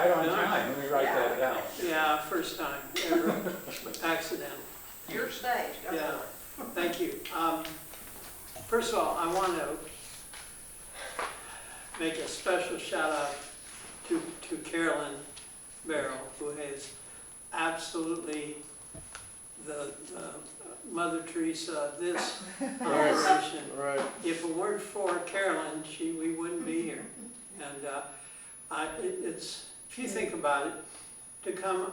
Right on time, let me write that down. Yeah, first time ever, accidental. Your stage. Go Yeah, for it. thank you. First of all, I want to make a special shout out to Carolyn Barrow, who is absolutely the Mother Teresa of this operation. Right. If it weren't for Carolyn, we wouldn't be here. And it's, if you think about it, to come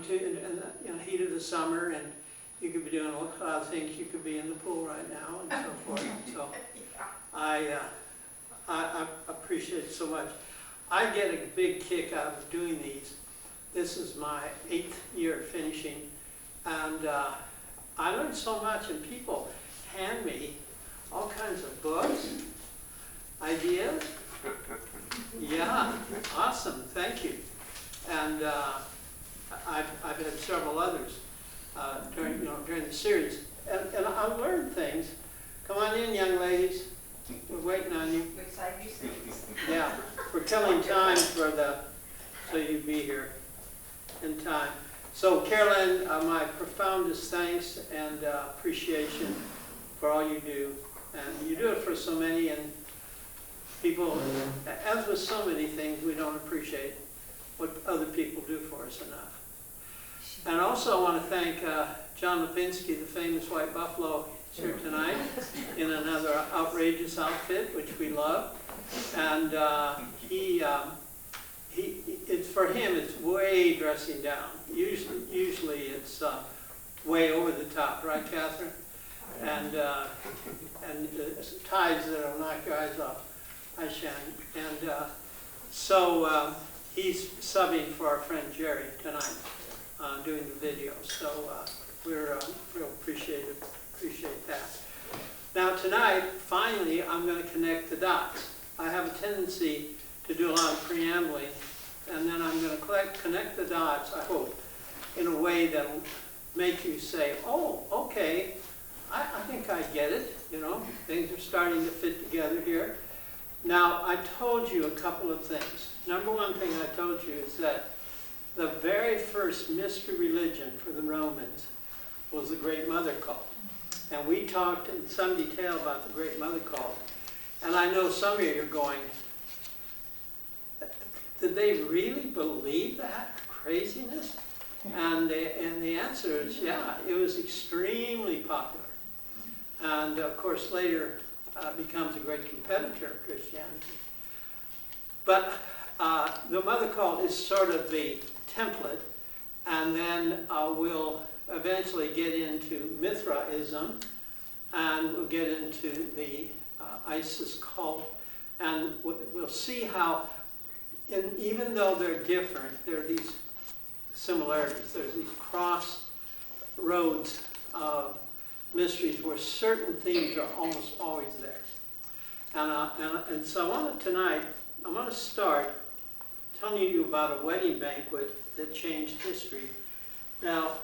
in the heat of the summer, and you could be doing a lot of things. You could be in the pool right now and so forth. So I appreciate it so much. I get a big kick out of doing these. This is my 8th year finishing, and I learned so much, and people hand me all kinds of books, ideas. Yeah, awesome, thank you. And I've had several others during the series, and I've learned things. Come on in, young ladies. We're waiting on you. We saved you seats. Yeah, we're killing time so you be here in time. So Carolyn, my profoundest thanks and appreciation for all you do. And you do it for so many, and people, as with so many things, we don't appreciate what other people do for us enough. And also I want to thank John Lipinski, the famous white buffalo, is here tonight in another outrageous outfit, which we love. And it's for him, it's way dressing down. Usually it's way over the top, right, Catherine? And ties that'll knock your eyes off. Hi, Shannon. And so he's subbing for our friend Jerry tonight, doing the video. So we're real appreciate that. Now tonight, finally, I'm going to connect the dots. I have a tendency to do a lot of preambling, and then I'm going to connect the dots, I hope, in a way that will make you say, oh, okay, I think I get it, things are starting to fit together here. Now, I told you a couple of things. Number one thing I told you is that the very first mystery religion for the Romans was the Great Mother Cult. And we talked in some detail about the Great Mother Cult. And I know some of you are going, did they really believe that craziness? And the answer is, yeah, it was extremely popular. And of course, later becomes a great competitor of Christianity. But the Mother Cult is sort of the template, and then we'll eventually get into Mithraism, and we'll get into the Isis cult, and we'll see how, even though they're different, there are these similarities. There's these crossroads of mysteries where certain themes are almost always there. And so tonight, I'm going to start telling you about a wedding banquet that changed history. Now,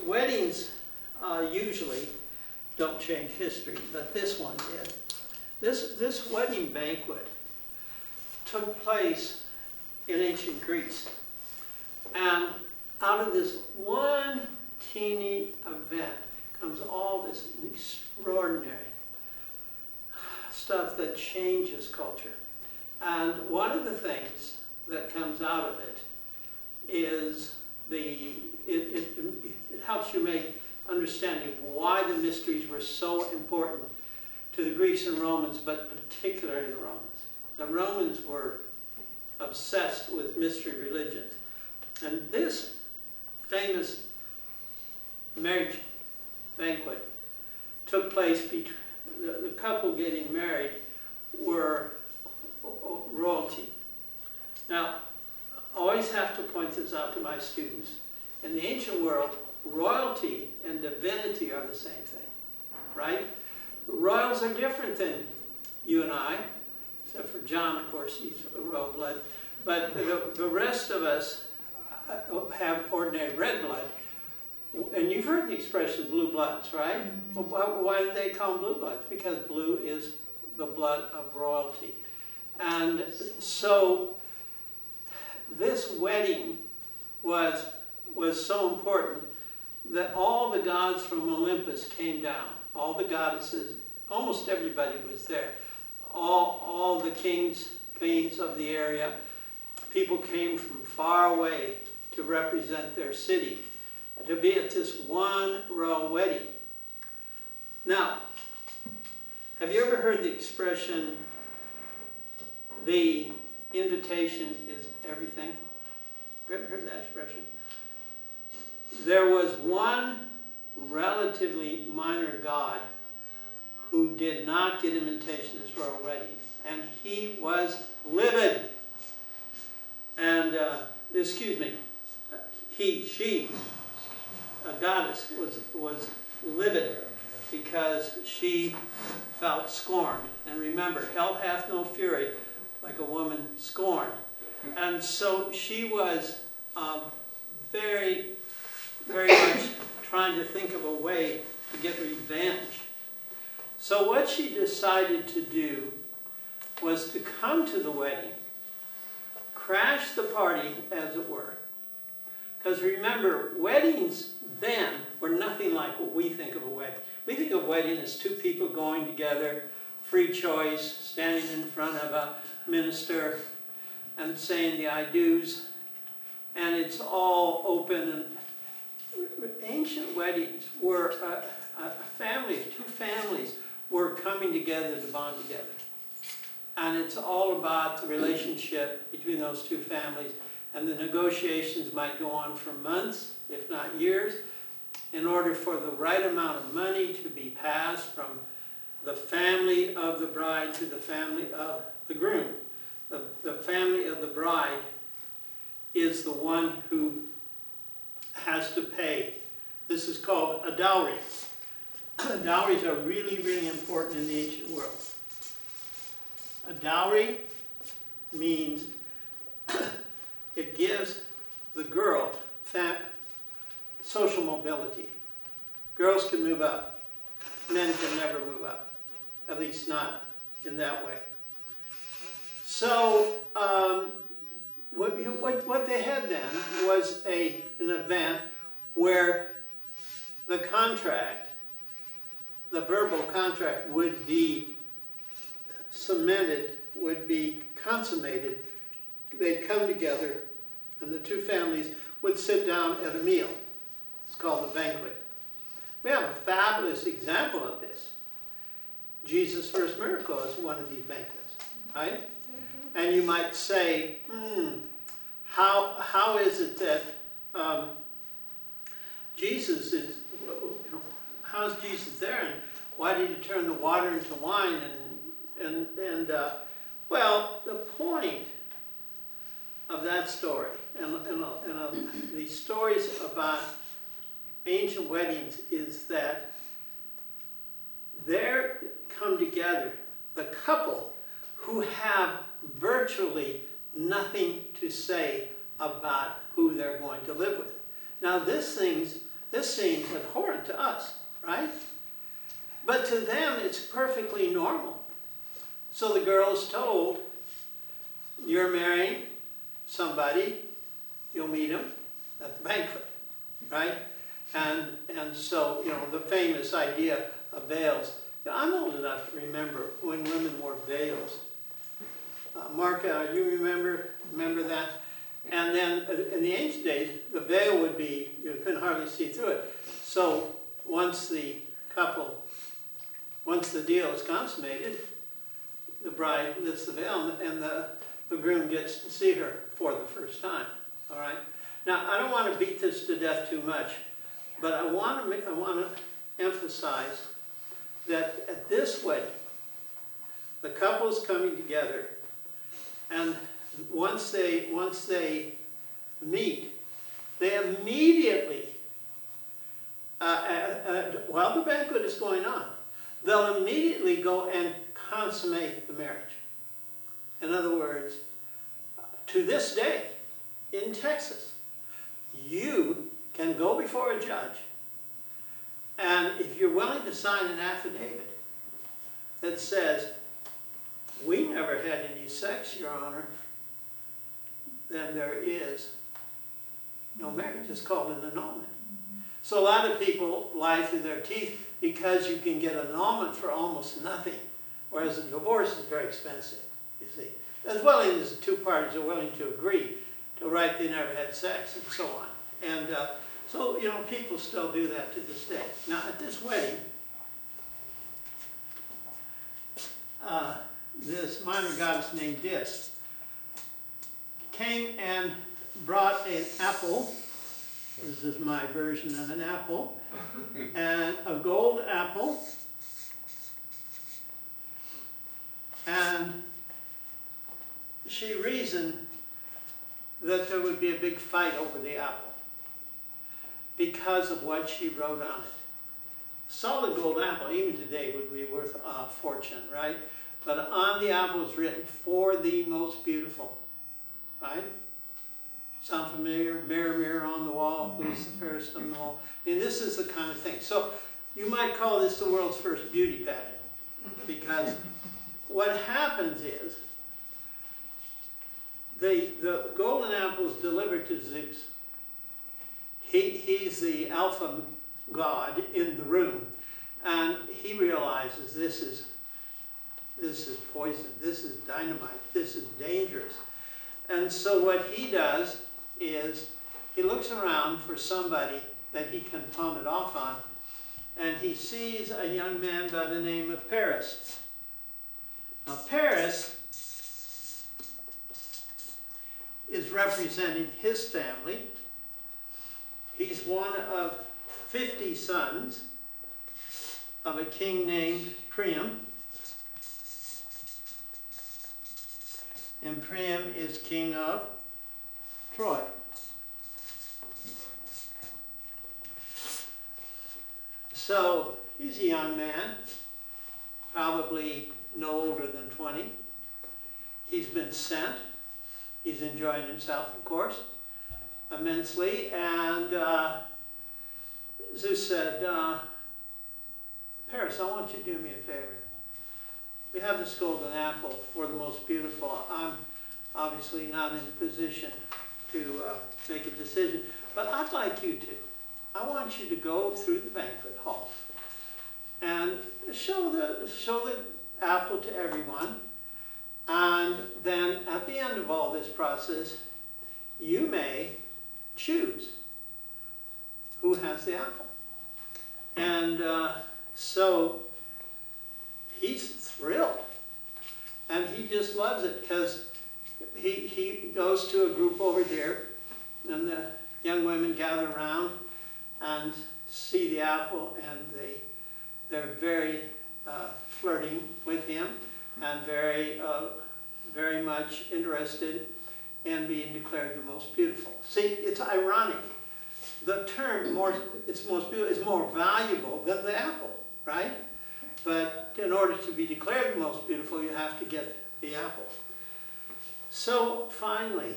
weddings usually don't change history, but this one did. This wedding banquet took place in ancient Greece. And out of this one teeny event comes all this extraordinary stuff that changes culture. And one of the things that comes out of it is it helps you make understanding of why the mysteries were so important to the Greeks and Romans, but particularly the Romans. The Romans were obsessed with mystery religions. And this famous marriage banquet took place between the couple getting married were royalty. Now, I always have to point this out to my students. In the ancient world, royalty and divinity are the same thing, right? Royals are different than you and I, except for John, of course, he's a royal blood. But the rest of us have ordinary red blood. And you've heard the expression blue bloods, right? Well, why do they call them blue bloods? Because blue is the blood of royalty. And so this wedding was so important that all the gods from Olympus came down. All the goddesses, almost everybody was there. All the kings, queens of the area, people came from far away to represent their city, to be at this one royal wedding. Now, have you ever heard the expression, the invitation is everything? Have you ever heard that expression? There was one relatively minor god who did not get an invitation to this royal wedding, and he was livid. And, she, a goddess, was livid because she felt scorned. And remember, hell hath no fury like a woman scorned. And so she was very, very much trying to think of a way to get revenge. So what she decided to do was to come to the wedding, crash the party, as it were. Because remember, weddings then were nothing like what we think of a wedding. We think of a wedding as two people going together, free choice, standing in front of a minister and saying the I do's, and it's all open. And ancient weddings were a family, two families were coming together to bond together. And it's all about the relationship between those two families. And the negotiations might go on for months, if not years, in order for the right amount of money to be passed from the family of the bride to the family of the groom. The family of the bride is the one who has to pay. This is called a dowry. Dowries are really, really important in the ancient world. A dowry means it gives the girl social mobility. Girls can move up. Men can never move up, at least not in that way. So what they had then was an event where the contract, the verbal contract, would be cemented, would be consummated. They'd come together, and the two families would sit down at a meal. It's called a banquet. We have a fabulous example of this. Jesus' first miracle is one of these banquets, right? And you might say, how is it that Jesus is, how is Jesus there, and why did he turn the water into wine? Well, the point of that story, and the stories about ancient weddings, is that there come together the couple who have virtually nothing to say about who they're going to live with. Now this seems abhorrent to us, right? But to them it's perfectly normal. So the girl is told, you're marrying somebody, you'll meet him at the banquet, right? And so, you know, the famous idea of veils. I'm old enough to remember when women wore veils. Marka, you remember that? And then in the ancient days, the veil would be, you couldn't hardly see through it. So once the deal is consummated, the bride lifts the veil and the groom gets to see her for the first time, all right? Now, I don't want to beat this to death too much, but I want to emphasize that at this wedding, the couple's coming together, and once they meet, they immediately, while the banquet is going on, they'll immediately go and consummate the marriage. In other words, to this day, in Texas, you can go before a judge, and if you're willing to sign an affidavit that says, we never had any sex, Your Honor, then there is no marriage. It's called an annulment. So a lot of people lie through their teeth because you can get an annulment for almost nothing, whereas a divorce is very expensive, you see. As well as the two parties are willing to agree to write they never had sex and so on. And so, you know, people still do that to this day. Now, at this wedding, this minor goddess named Dis came and brought an apple. This is my version of an apple. And a gold apple. And she reasoned that there would be a big fight over the apple because of what she wrote on it. Solid gold apple, even today, would be worth a fortune, right? But on the apple is written, "For the most beautiful," right? Sound familiar? Mirror, mirror on the wall, who's the fairest on the wall? I mean, this is the kind of thing. So you might call this the world's first beauty pageant, because what happens is the golden apple is delivered to Zeus. He's the alpha god in the room, and he realizes this is poison, this is dynamite, this is dangerous. And so what he does is he looks around for somebody that he can palm it off on, and he sees a young man by the name of Paris. Now Paris is representing his family. He's one of 50 sons of a king named Priam. And Priam is king of Troy. So he's a young man, probably no older than 20. He's been sent. He's enjoying himself, of course, immensely. And Zeus said, Paris, I want you to do me a favor. We have this golden apple for the most beautiful. I'm obviously not in a position to make a decision, but I'd like you to. I want you to go through the banquet hall and show the apple to everyone. And then at the end of all this process, you may choose who has the apple. And so he's thrilled. And he just loves it because he goes to a group over here, and the young women gather around and see the apple, and they're very flirting with him and very much interested in being declared the most beautiful. See, it's ironic. The term it's most beautiful is more valuable than the apple, right? But in order to be declared the most beautiful, you have to get the apple. So finally,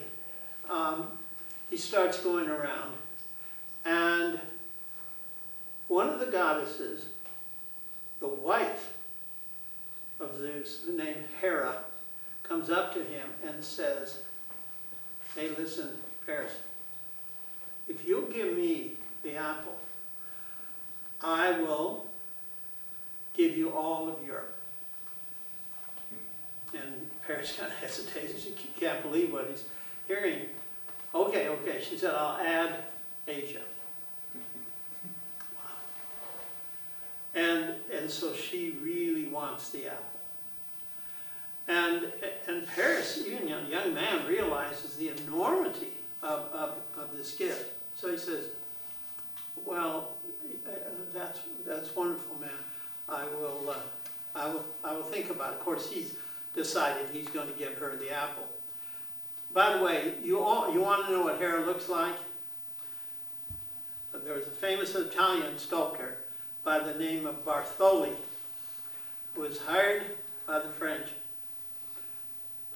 he starts going around, and one of the goddesses, the wife of Zeus, named Hera, comes up to him and says, hey, listen, Paris, if you'll give me the apple, I will give you all of Europe. And Paris kind of hesitates. She can't believe what he's hearing. Okay, she said, I'll add Asia. Wow. And so she really wants the apple. And Paris, even a young man, realizes the enormity of this gift. So he says, well, that's wonderful, ma'am. I will think about it. Of course, he's decided he's going to give her the apple. By the way, you want to know what Hera looks like? There was a famous Italian sculptor by the name of Bartholdi, who was hired by the French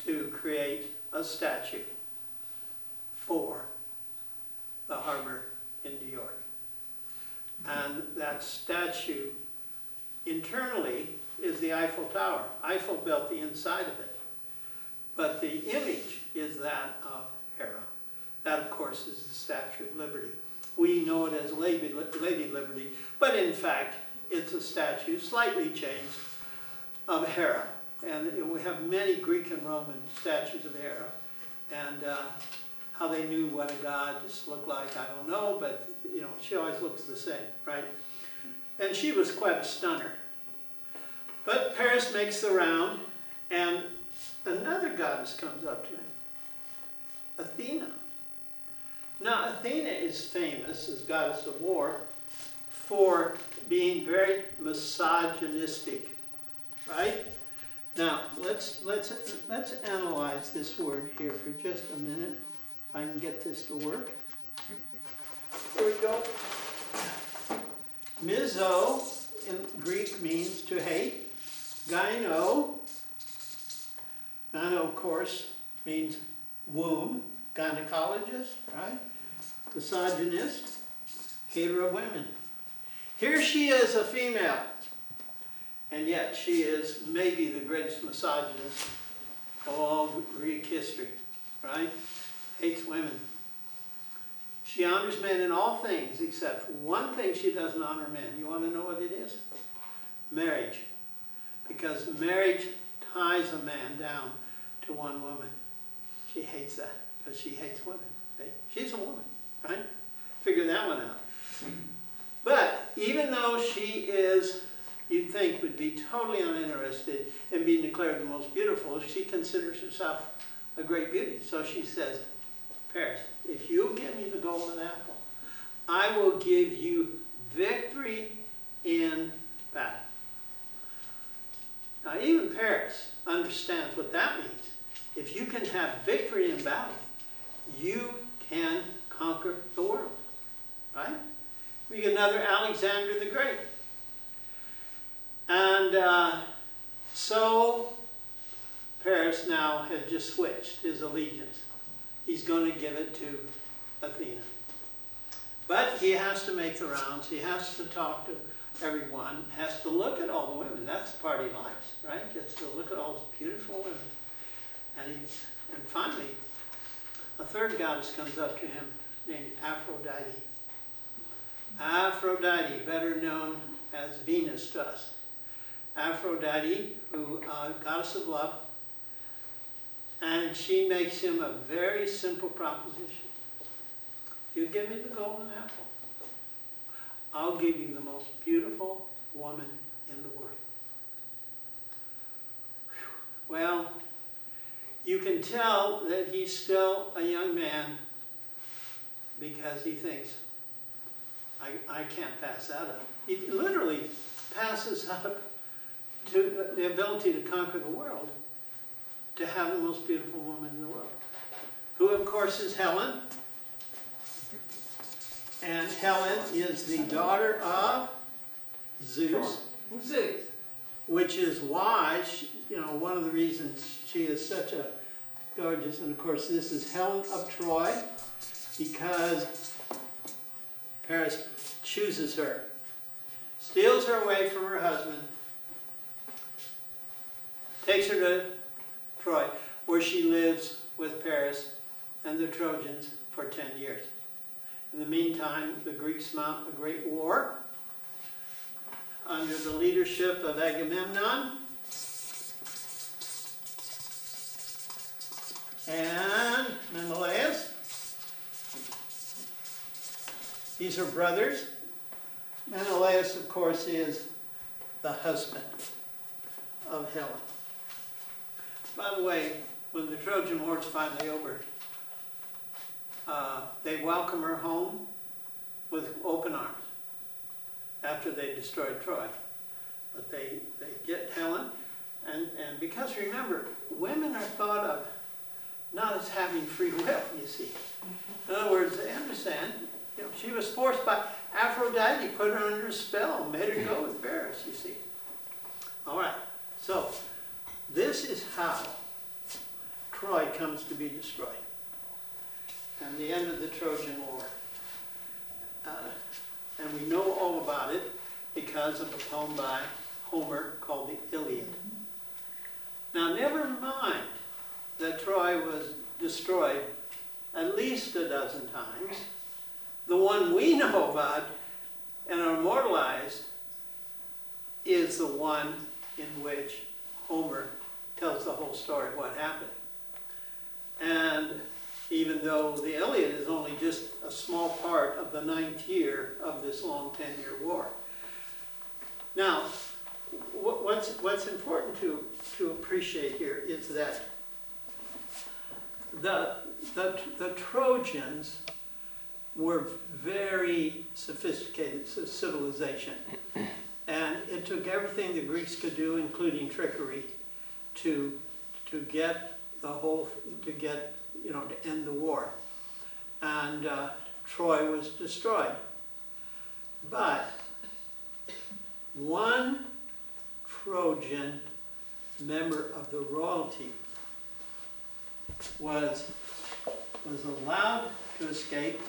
to create a statue for the harbor in New York. And that statue internally is the Eiffel Tower. Eiffel built the inside of it. But the image is that of Hera. That, of course, is the Statue of Liberty. We know it as Lady Liberty, but in fact, it's a statue, slightly changed, of Hera. And we have many Greek and Roman statues of Hera. And how they knew what a goddess looked like, I don't know, but you know, she always looks the same, right? And she was quite a stunner. But Paris makes the round, and another goddess comes up to him, Athena. Now, Athena is famous as goddess of war for being very misogynistic, right? Now, let's analyze this word here for just a minute. If I can get this to work. Here we go. Miso in Greek means to hate. Gyno, of course, means womb, gynecologist, right? Misogynist, hater of women. Here she is, a female, and yet she is maybe the greatest misogynist of all Greek history, right? Hates women. She honors men in all things, except one thing she doesn't honor men. You want to know what it is? Marriage. Because marriage ties a man down to one woman. She hates that, because she hates women. Okay? She's a woman, right? Figure that one out. But even though she is, you'd think, would be totally uninterested in being declared the most beautiful, she considers herself a great beauty. So she says, Paris, if you give me the golden apple, I will give you victory in battle. Now, even Paris understands what that means. If you can have victory in battle, you can conquer the world, right? We get another Alexander the Great. And so Paris now has just switched his allegiance. He's going to give it to Athena. But he has to make the rounds. He has to talk to everyone. Has to look at all the women. That's the part he likes, right? Just to look at all those beautiful women. And finally, a third goddess comes up to him named Aphrodite. Aphrodite, better known as Venus to us. Aphrodite, goddess of love. And she makes him a very simple proposition. You give me the golden apple, I'll give you the most beautiful woman in the world. Well, you can tell that he's still a young man because he thinks, I can't pass that up. He literally passes up to the ability to conquer the world, to have the most beautiful woman in the world. Who, of course, is Helen. And Helen is the daughter of Zeus. Zeus. Which is why, one of the reasons she is such a gorgeous, and of course this is Helen of Troy, because Paris chooses her, steals her away from her husband, takes her to Troy, where she lives with Paris and the Trojans for 10 years. In the meantime, the Greeks mount a great war under the leadership of Agamemnon and Menelaus. These are brothers. Menelaus, of course, is the husband of Helen. By the way, when the Trojan War is finally over, they welcome her home with open arms after they destroyed Troy. But they get Helen, and because remember, women are thought of not as having free will, you see. In other words, they understand, she was forced by Aphrodite, put her under a spell, made her go with Paris, you see. All right, so this is how Troy comes to be destroyed. And the end of the Trojan War. And we know all about it because of a poem by Homer called the Iliad. Now, never mind that Troy was destroyed at least a dozen times. The one we know about and are immortalized is the one in which Homer tells the whole story of what happened. And even though the Iliad is only just a small part of the 9th year of this long 10-year war. Now, what's important to appreciate here is that the Trojans were very sophisticated civilization. And it took everything the Greeks could do, including trickery, to get to end the war. And Troy was destroyed. But one Trojan member of the royalty was allowed to escape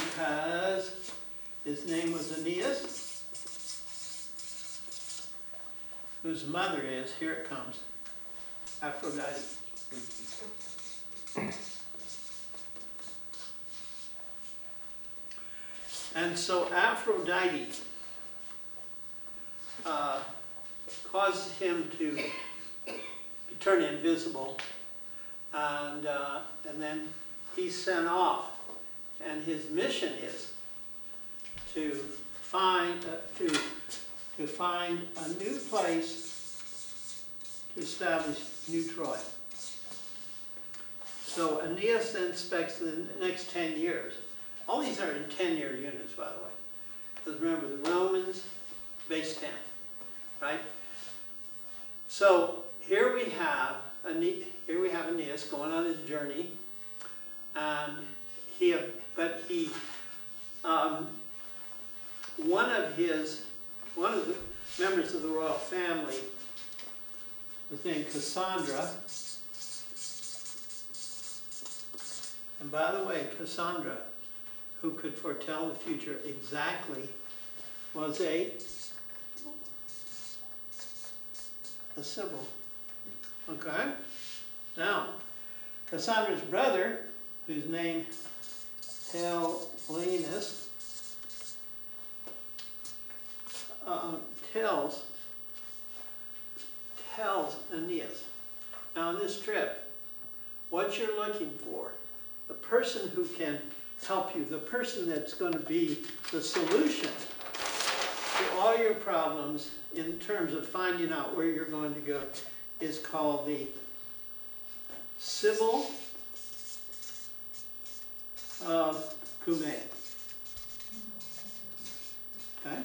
because his name was Aeneas, whose mother is, here it comes, Aphrodite. And so Aphrodite causes him to turn invisible, and then he's sent off, and his mission is to find a new place to establish New Troy. So Aeneas then specs the next 10 years. All these are in 10-year units, by the way. Because remember, the Romans, base 10, right? So here we have Aeneas going on his journey, and one of the members of the royal family was named Cassandra. And by the way, Cassandra, who could foretell the future exactly, was a Sibyl. Okay? Now, Cassandra's brother, whose name Helenus, tells Aeneas, now on this trip, what you're looking for, the person who can help you, the person that's going to be the solution to all your problems in terms of finding out where you're going to go, is called the Sibyl of Cumae. Okay?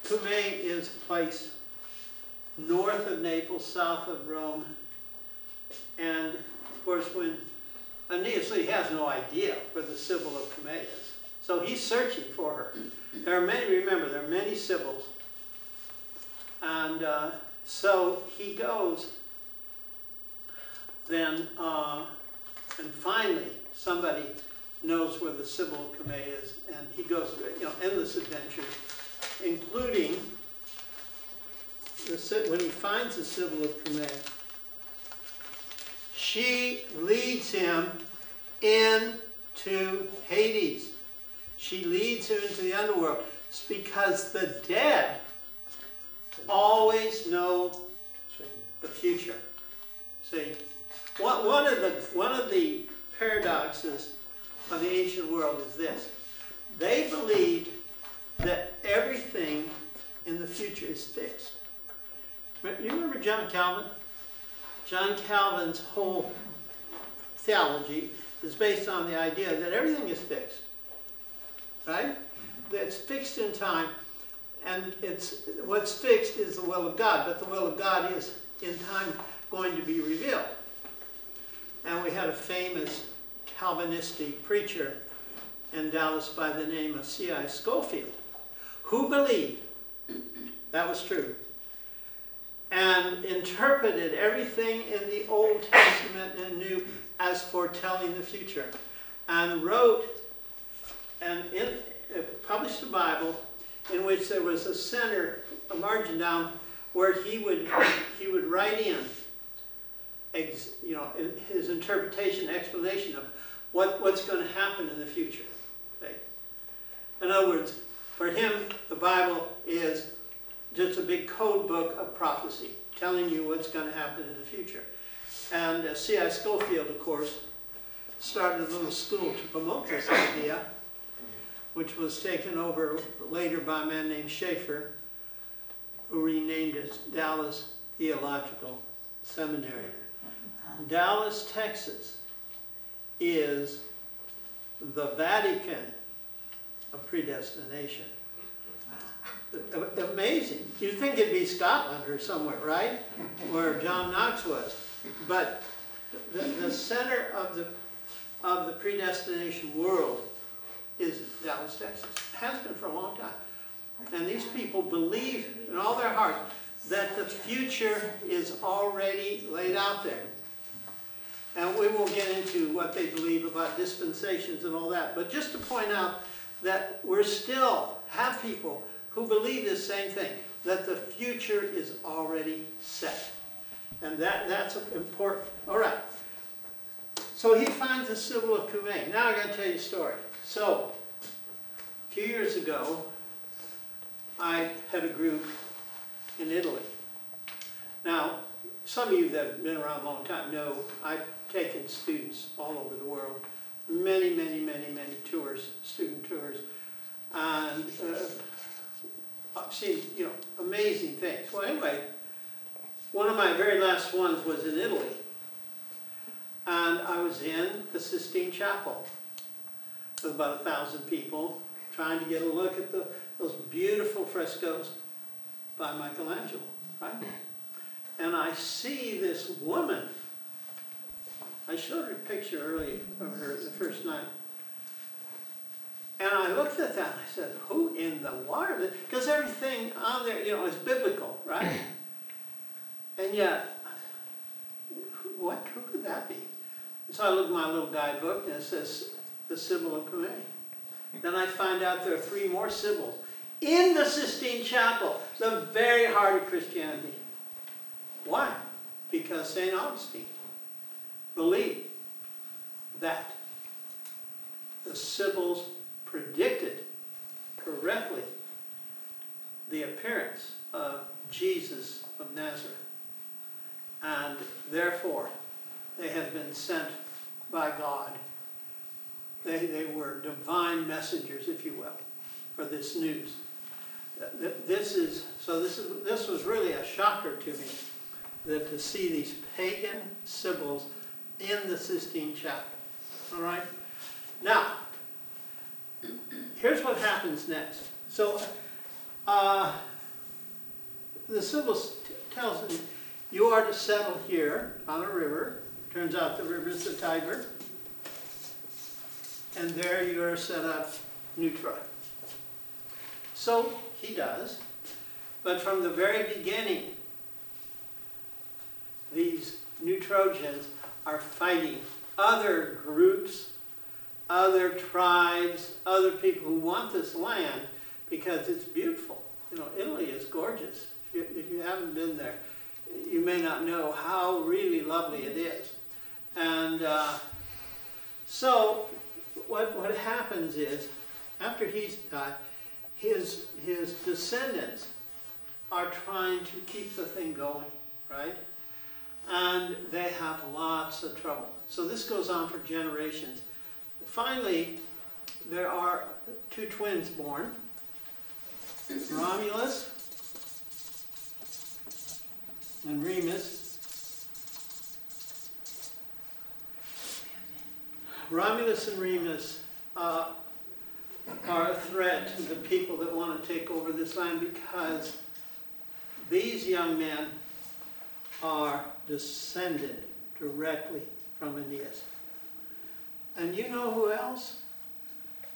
Cumae is a place north of Naples, south of Rome, and of course when Aeneas, he has no idea where the Sibyl of Cumae is. So he's searching for her. There are many, remember, there are many Sibyls. And so he goes then, and finally somebody knows where the Sibyl of Cumae is, and he goes through, endless adventures, including when he finds the Sibyl of Cumae, she leads him into Hades. She leads him into the underworld. It's because the dead always know the future. See, one of the paradoxes of the ancient world is this. They believed that everything in the future is fixed. You remember John Calvin? John Calvin's whole theology is based on the idea that everything is fixed, right? That it's fixed in time, and what's fixed is the will of God, but the will of God is in time going to be revealed. And we had a famous Calvinistic preacher in Dallas by the name of C.I. Scofield, who believed that was true, and interpreted everything in the Old Testament and New as foretelling the future, and wrote and published a Bible in which there was a center, a margin down, where he would write in his interpretation, explanation of what's going to happen in the future. Okay? In other words, for him, the Bible is just a big code book of prophecy, telling you what's going to happen in the future. And C.I. Scofield, of course, started a little school to promote this idea, which was taken over later by a man named Schaeffer, who renamed it Dallas Theological Seminary. Dallas, Texas is the Vatican of predestination. Amazing. You'd think it'd be Scotland or somewhere, right? Where John Knox was. But the center of the predestination world is Dallas, Texas. It has been for a long time. And these people believe in all their heart that the future is already laid out there. And we won't get into what they believe about dispensations and all that. But just to point out that we still have people who believe this same thing, that the future is already set. And that's important. All right. So he finds the Sybil of Cumae. Now I'm going to tell you a story. So, a few years ago, I had a group in Italy. Now, some of you that have been around a long time know I've taken students all over the world, many tours, student tours, and I've seen, amazing things. Well, anyway, one of my very last ones was in Italy, and I was in the Sistine Chapel. There was about 1,000 people trying to get a look at those beautiful frescoes by Michelangelo, right? And I see this woman. I showed her a picture early of her the first night. And I looked at that and I said, who in the water? Because everything on there, is biblical, right? And yet, who could that be? So I looked at my little guidebook and it says, the Sybil of Cumae. Then I find out there are 3 more Sybils in the Sistine Chapel, the very heart of Christianity. Why? Because St. Augustine believed that the Sibyls predicted correctly the appearance of Jesus of Nazareth. And therefore, they had been sent by God. They were divine messengers, if you will, for this news. This was really a shocker to me, that to see these pagan Sibyls in the Sistine Chapel. All right? Now, here's what happens next. So, the Sibyl tells them, you are to settle here on a river. Turns out the river is the Tiber. And there you are set up neutral. So he does. But from the very beginning, these New Trojans are fighting other groups, other tribes, other people who want this land because it's beautiful. Italy is gorgeous. If you haven't been there, you may not know how really lovely it is. And so what happens is, after he's died, his descendants are trying to keep the thing going, right? And they have lots of trouble. So this goes on for generations. Finally, there are 2 twins born, Romulus and Remus. Romulus and Remus are a threat to the people that want to take over this land, because these young men are descended directly from Aeneas. And you know who else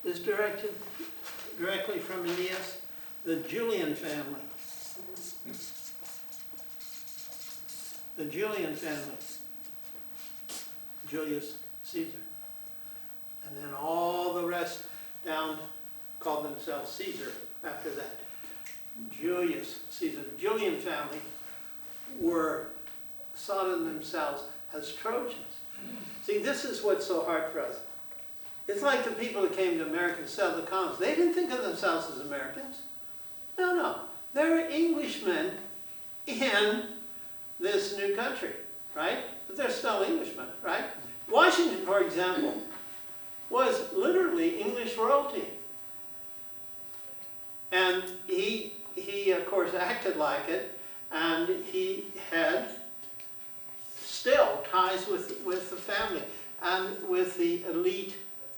is directly from Aeneas? The Julian family. The Julian family. Julius Caesar. And then all the rest down called themselves Caesar after that. Julius Caesar. The Julian family saw themselves as Trojans. See, this is what's so hard for us. It's like the people that came to America and settled the colonies. They didn't think of themselves as Americans. No, no. They were Englishmen in this new country, right? But they're still Englishmen, right? Washington, for example, was literally English royalty. And he of course, acted like it, and he had still ties with the family and with the elite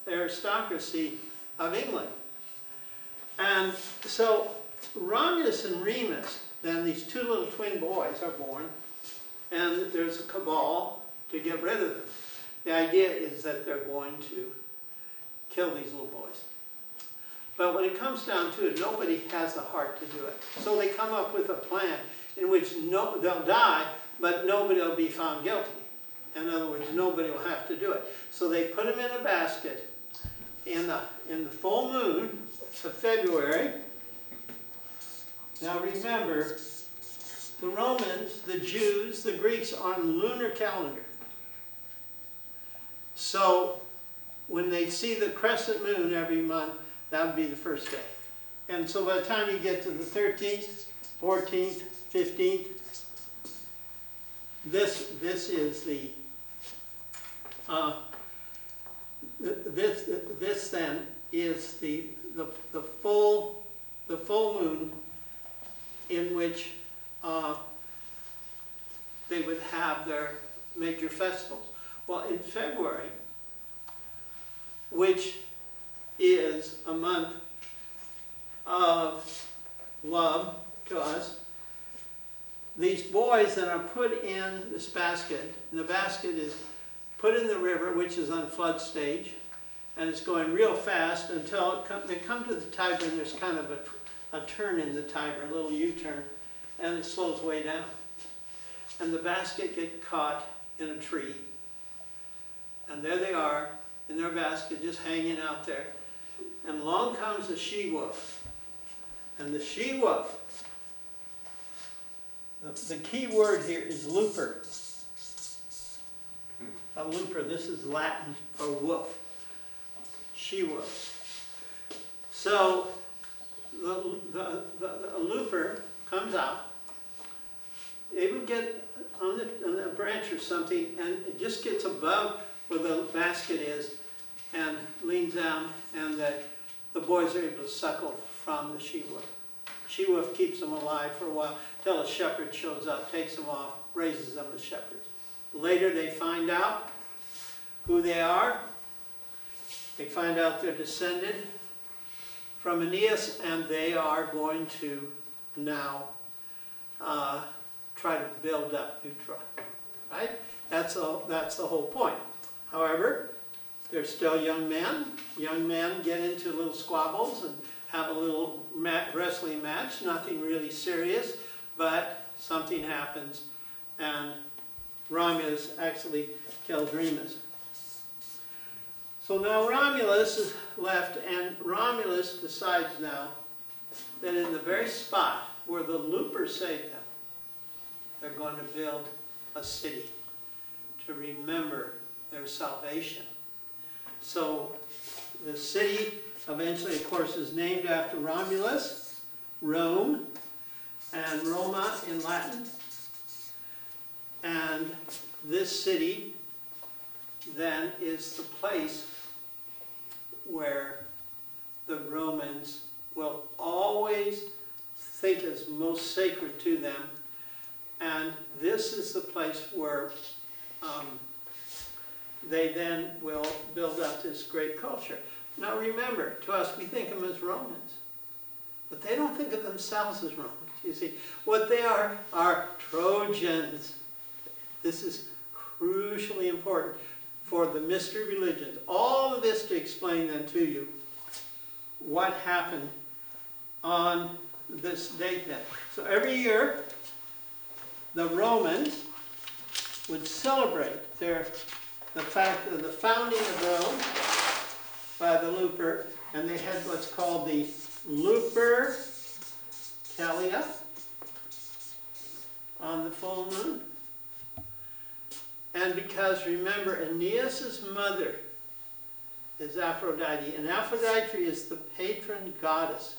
aristocracy of England. And so Romulus and Remus, then these two little twin boys are born, and there's a cabal to get rid of them. The idea is that they're going to kill these little boys. But when it comes down to it, nobody has the heart to do it. So they come up with a plan in which they'll die, but nobody will be found guilty. In other words, nobody will have to do it. So they put them in a basket in the full moon of February. Now remember, the Romans, the Jews, the Greeks are on the lunar calendar. So when they see the crescent moon every month, that would be the first day. And so by the time you get to the 13th, 14th, 15th, this is the this then is the full moon in which they would have their major festivals. Well, in February, which is a month of love to us, these boys that are put in this basket, and the basket is put in the river, which is on flood stage, and it's going real fast until they come to the Tiber, and there's kind of a turn in the Tiber, a little U-turn, and it slows way down. And the basket gets caught in a tree, and there they are in their basket just hanging out there. And along comes the she-wolf. And the she-wolf, the key word here is looper. A looper, this is Latin for wolf. She-wolf. So the looper comes out. They would get on a branch or something, and it just gets above where the basket is and leans down, and the boys are able to suckle from the she-wolf. She-wolf keeps them alive for a while until a shepherd shows up, takes them off, raises them as shepherds. Later they find out who they are. They find out they're descended from Aeneas, and they are going to now try to build up New Troy. Right? That's the whole point. However, they're still young men. Young men get into little squabbles and have a little wrestling match. Nothing really serious, but something happens, and Romulus actually kills Remus. So now Romulus is left, and Romulus decides now that in the very spot where the loopers saved them, they're going to build a city to remember their salvation. So the city eventually, of course, is named after Romulus, Rome, and Roma in Latin. And this city then is the place where the Romans will always think is most sacred to them. And this is the place where they then will build up this great culture. Now remember, to us, we think of them as Romans. But they don't think of themselves as Romans. You see, what they are Trojans. This is crucially important for the mystery religions. All of this to explain then to you what happened on this date then. So every year, the Romans would celebrate the fact of the founding of Rome by the looper, and they had what's called the Lupercalia on the full moon. And because, remember, Aeneas's mother is Aphrodite, and Aphrodite is the patron goddess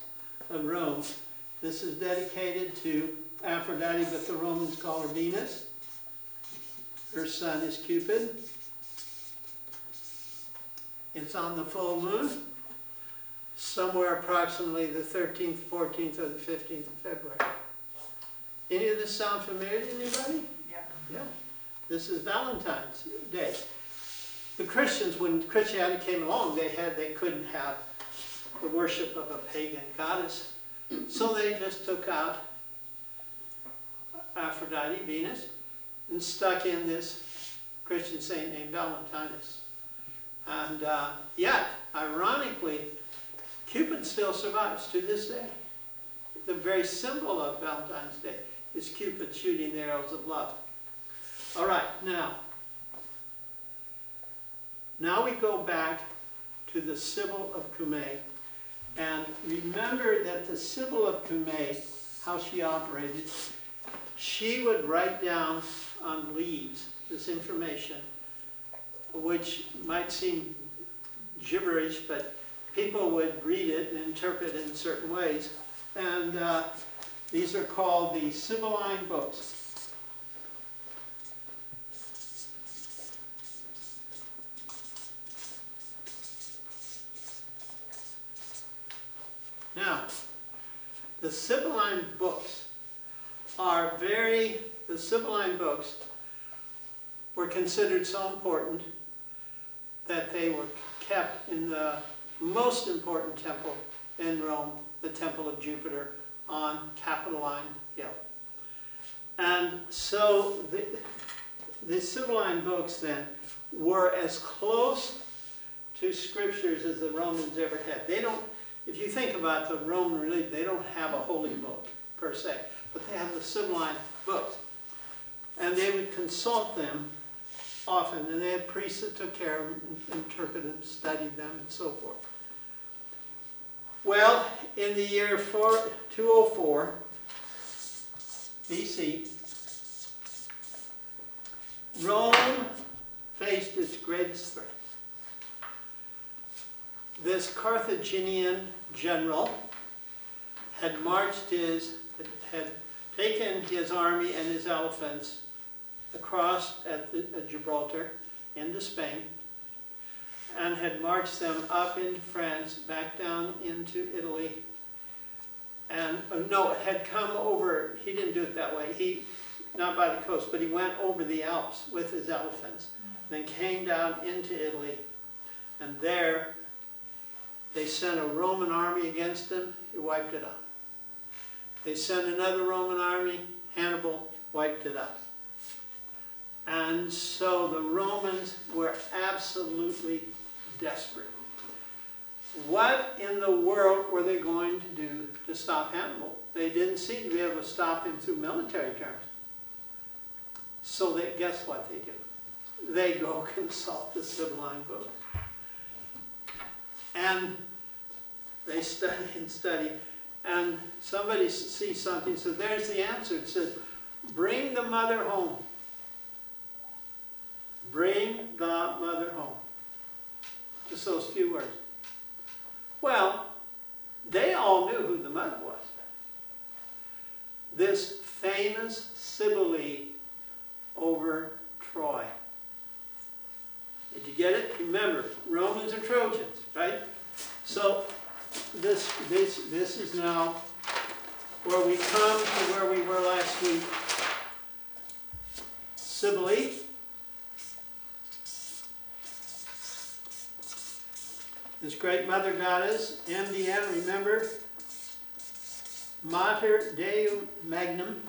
of Rome. This is dedicated to Aphrodite, but the Romans call her Venus. Her son is Cupid. It's on the full moon, somewhere approximately the 13th, 14th, or the 15th of February. Any of this sound familiar to anybody? Yep. Yeah. This is Valentine's Day. The Christians, when Christianity came along, they couldn't have the worship of a pagan goddess, so they just took out Aphrodite, Venus, and stuck in this Christian saint named Valentinus. And yet, ironically, Cupid still survives to this day. The very symbol of Valentine's Day is Cupid shooting the arrows of love. All right, now we go back to the Sibyl of Cumae. And remember that the Sibyl of Cumae, how she operated, she would write down on leaves this information, which might seem gibberish, but people would read it and interpret it in certain ways. And these are called the Sibylline books. Now, the Sibylline books were considered so important that they were kept in the most important temple in Rome, the Temple of Jupiter on Capitoline Hill. And so the Sibylline books then were as close to scriptures as the Romans ever had. They don't, if you think about the Roman religion, they don't have a holy book per se, but they have the Sibylline books. And they would consult them often, and they had priests that took care of them, interpreted them, studied them, and so forth. Well, in the year 204 BC, Rome faced its greatest threat. This Carthaginian general had had taken his army and his elephants across at Gibraltar into Spain, and had marched them up into France, back down into Italy, and had come over. He didn't do it that way. Not by the coast, but he went over the Alps with his elephants, then came down into Italy, and there they sent a Roman army against him. He wiped it out. They sent another Roman army. Hannibal wiped it out. And so the Romans were absolutely desperate. What in the world were they going to do to stop Hannibal? They didn't seem to be able to stop him through military terms. So guess what they do? They go consult the Sibylline books. And they study and study. And somebody sees something, so there's the answer. It says, bring the mother home. Bring the mother home. Just those few words. Well, they all knew who the mother was. This famous Cybele over Troy. Did you get it? Remember, Romans are Trojans, right? So this is now where we come to where we were last week. Cybele. This great mother goddess, MDM, remember? Mater Deum Magnum,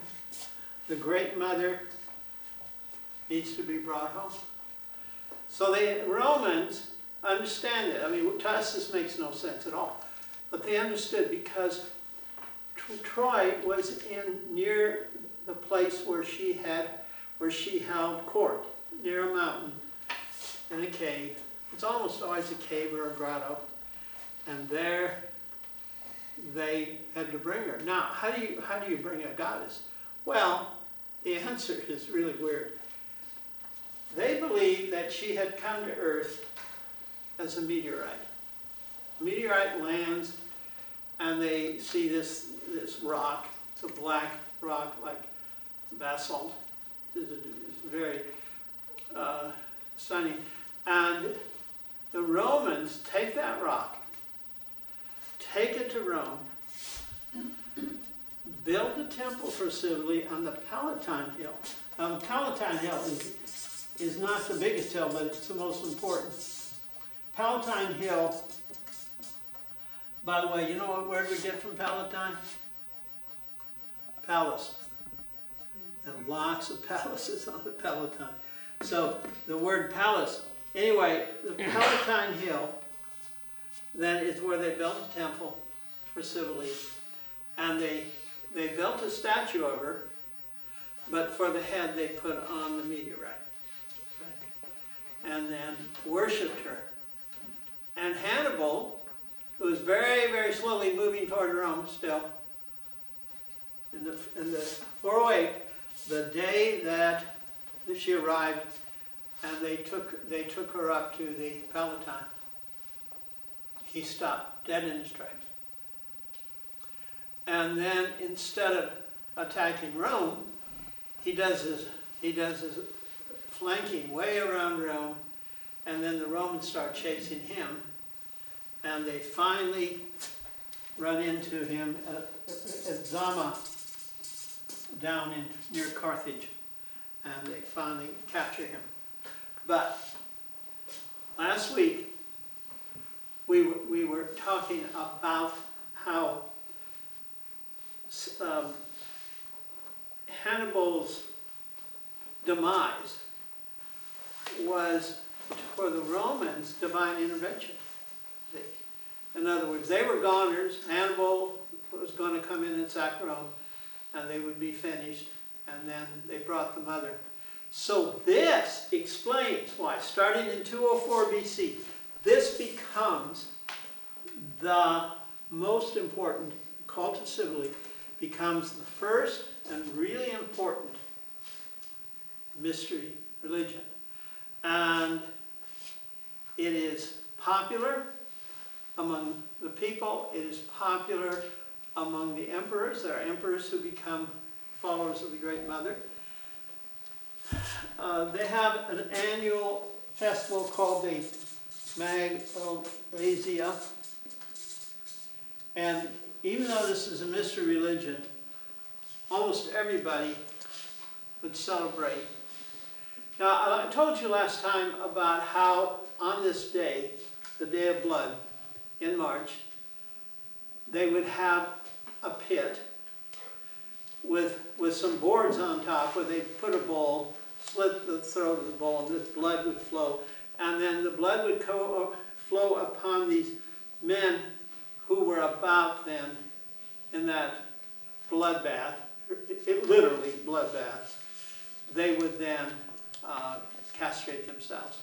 the great mother, needs to be brought home. So the Romans understand it. I mean, to us this makes no sense at all. But they understood because Troy was near the place where she held court, near a mountain, in a cave. It's almost always a cave or a grotto. And there they had to bring her. Now, how do you bring a goddess? Well, the answer is really weird. they believed that she had come to Earth as a meteorite. A meteorite lands, and they see this rock. It's a black rock like basalt. It's very stunning. And the Romans take that rock, take it to Rome, build a temple for Cybele on the Palatine Hill. Now the Palatine Hill is not the biggest hill, but it's the most important. Palatine Hill, by the way, you know what word we get from Palatine? Palace. There are lots of palaces on the Palatine. So the word palace, anyway, the Palatine Hill then is where they built a temple for Cybele. And they built a statue of her, but for the head they put on the meteorite. Right? And then worshipped her. And Hannibal, who was very, very slowly moving toward Rome still, in the 408, the day that she arrived, and they took her up to the Palatine, he stopped dead in his tracks. And then instead of attacking Rome, he does his flanking way around Rome, and then the Romans start chasing him, and they finally run into him at Zama, down near Carthage, and they finally capture him. But last week we were talking about how Hannibal's demise was, for the Romans, divine intervention. In other words, they were goners. Hannibal was going to come in and sack Rome, and they would be finished, and then they brought the mother. So this explains why, starting in 204 BC, this becomes the most important, cult of Cybele, becomes the first and really important mystery religion. And it is popular among the people. It is popular among the emperors. There are emperors who become followers of the Great Mother. They have an annual festival called the Magolasia. And even though this is a mystery religion, almost everybody would celebrate. Now, I told you last time about how on this day, the Day of Blood, in March, they would have a pit with some boards on top where they'd put a bowl, slit the throat of the bowl, and this blood would flow. And then the blood would flow upon these men who were about then in that bloodbath, literally bloodbath. They would then castrate themselves,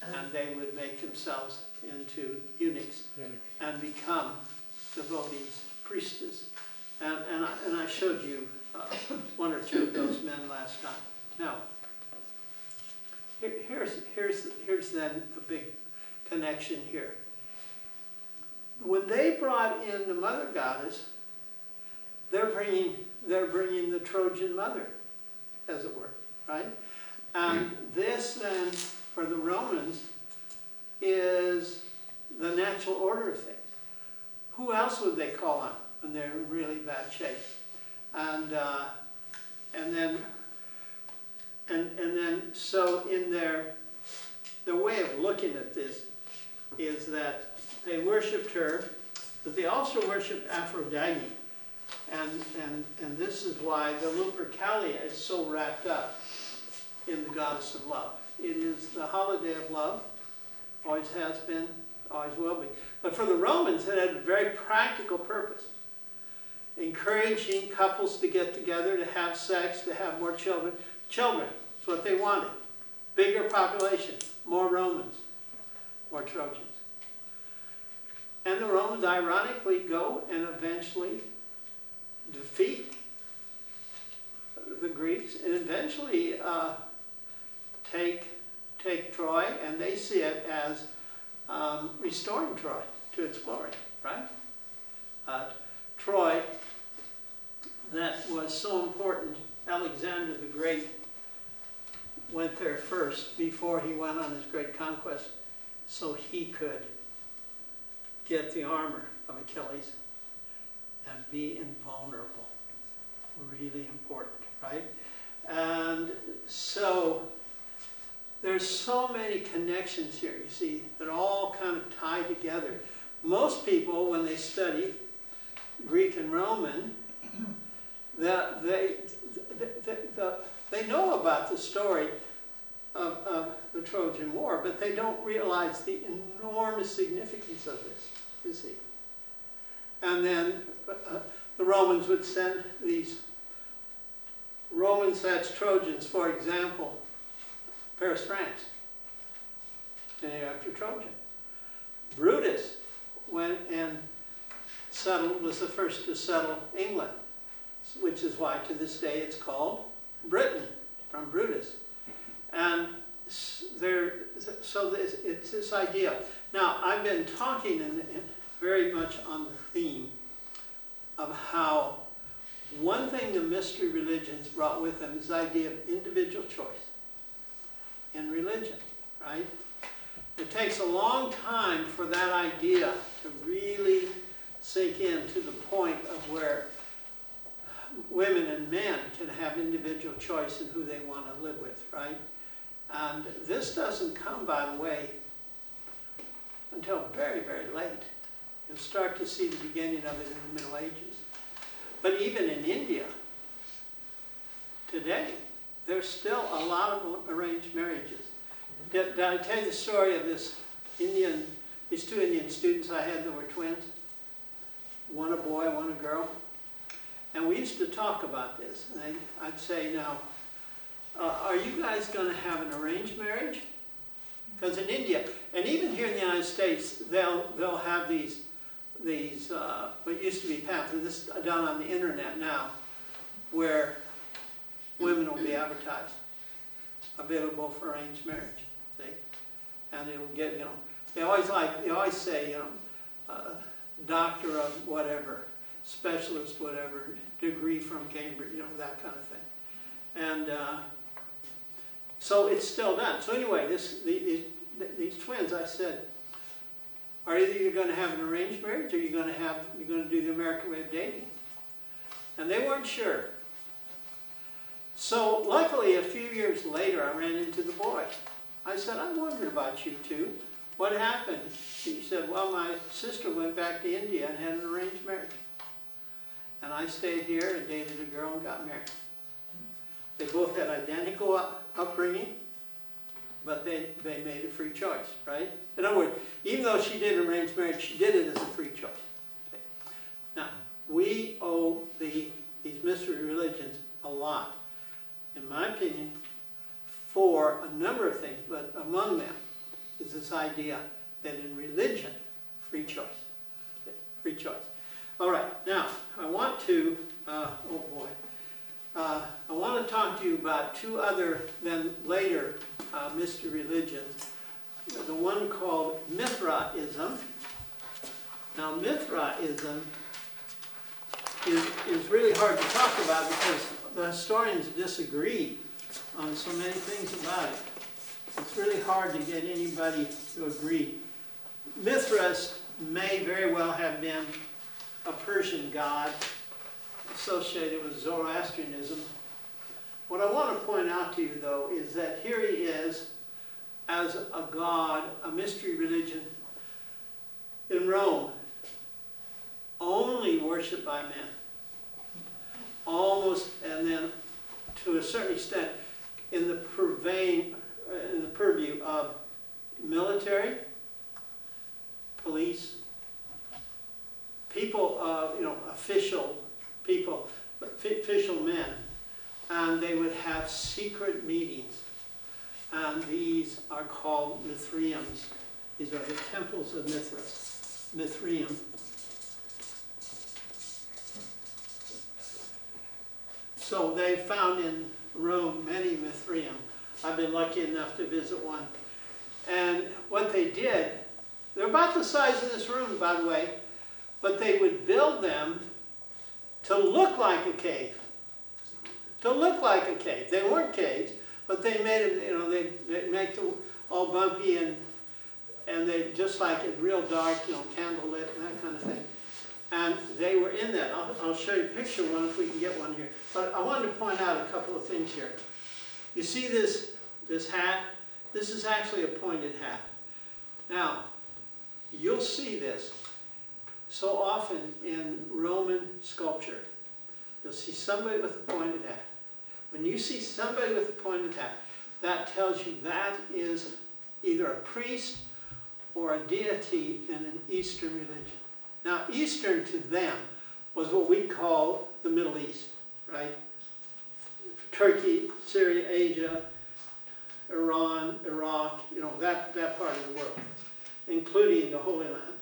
and they would make themselves into eunuchs and become devotees, priestess. And I showed you one or two of those men last time. Now, here's then the big connection here. When they brought in the mother goddess, they're bringing the Trojan mother, as it were, right? And this then, for the Romans, is the natural order of things. Who else would they call on when they're in really bad shape? And then so in their way of looking at this is that they worshipped her, but they also worshipped Aphrodite. And this is why the Lupercalia is so wrapped up in the goddess of love. It is the holiday of love, always has been, always will be. But for the Romans, it had a very practical purpose. Encouraging couples to get together, to have sex, to have more children. Children, that's what they wanted. Bigger population, more Romans, more Trojans. And the Romans, ironically, go and eventually defeat the Greeks and eventually take take Troy and they see it as restoring Troy to its glory, right? Troy, that was so important, Alexander the Great went there first before he went on his great conquest so he could get the armor of Achilles and be invulnerable. Really important, right? And so there's so many connections here, you see, that all kind of tie together. Most people, when they study Greek and Roman, that they know about the story of the Trojan War, but they don't realize the enormous significance of this, you see. And then the Romans would send these Trojans, for example, Paris, France, named after Trojan. Brutus went and was the first to settle England, which is why to this day it's called Britain, from Brutus. And it's this idea. Now, I've been talking very much on the theme of how one thing the mystery religions brought with them is the idea of individual choice in religion, right? It takes a long time for that idea to really sink in to the point of where women and men can have individual choice in who they want to live with, right? And this doesn't come, by the way, until very, very late. You'll start to see the beginning of it in the Middle Ages. But even in India, today, there's still a lot of arranged marriages. Did I tell you the story of these two Indian students I had that were twins? One a boy, one a girl. And we used to talk about this. And I'd say, now, are you guys going to have an arranged marriage? Because in India, and even here in the United States, they'll have these what used to be pamphlets, this is done on the internet now, where women will be advertised, available for arranged marriage, see? And it'll get, they always say, doctor of whatever, specialist whatever, degree from Cambridge, that kind of thing. And so it's still done. So anyway, these twins, I said, are either you're going to have an arranged marriage or you're going to do the American way of dating? And they weren't sure. So luckily, a few years later, I ran into the boy. I said, I wondered about you two. What happened? He said, well, my sister went back to India and had an arranged marriage. And I stayed here and dated a girl and got married. They both had identical upbringing, but they made a free choice, right? In other words, even though she did arranged marriage, she did it as a free choice. Okay. Now, we owe these mystery religions a lot, in my opinion, for a number of things, but among them is this idea that in religion, free choice. Okay. Free choice. All right, now, I want to, I want to talk to you about two other, then later, mystery religions. The one called Mithraism. Now, Mithraism is really hard to talk about because the historians disagree on so many things about it. It's really hard to get anybody to agree. Mithras may very well have been a Persian god associated with Zoroastrianism. What I want to point out to you, though, is that here he is as a god, a mystery religion in Rome, only worshipped by men. Almost, and then to a certain extent, in the purview of military, police, people, official people, official men, and they would have secret meetings. And these are called Mithraeums. These are the temples of Mithras. Mithraeum. So they found in Rome many Mithraeum. I've been lucky enough to visit one. And what they did, they're about the size of this room, by the way, but they would build them to look like a cave. To look like a cave. They weren't caves, but they made it, you know, they make them all bumpy and they just like it real dark, you know, candlelit and that kind of thing. And they were in that. I'll show you a picture of one if we can get one here. But I wanted to point out a couple of things here. You see this hat? This is actually a pointed hat. Now, you'll see this so often in Roman sculpture. You'll see somebody with a pointed hat. When you see somebody with a pointed hat, that tells you that is either a priest or a deity in an Eastern religion. Now, Eastern to them was what we call the Middle East, right? Turkey, Syria, Asia, Iran, Iraq, you know, that part of the world, including the Holy Land.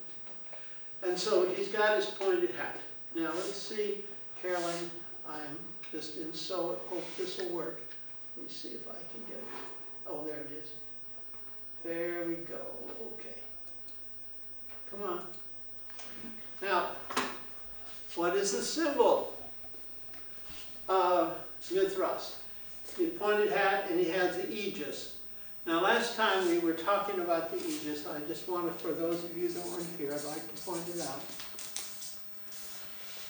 And so he's got his pointed hat. Now, let's see, Carolyn, I'm just in so hope this will work. Let me see if I can get it. Oh, there it is. There we go. Okay. Come on. Now, what is the symbol of Mithras? The pointed hat, and he has the aegis. Now, last time we were talking about the aegis. I just wanted, for those of you that weren't here, I'd like to point it out.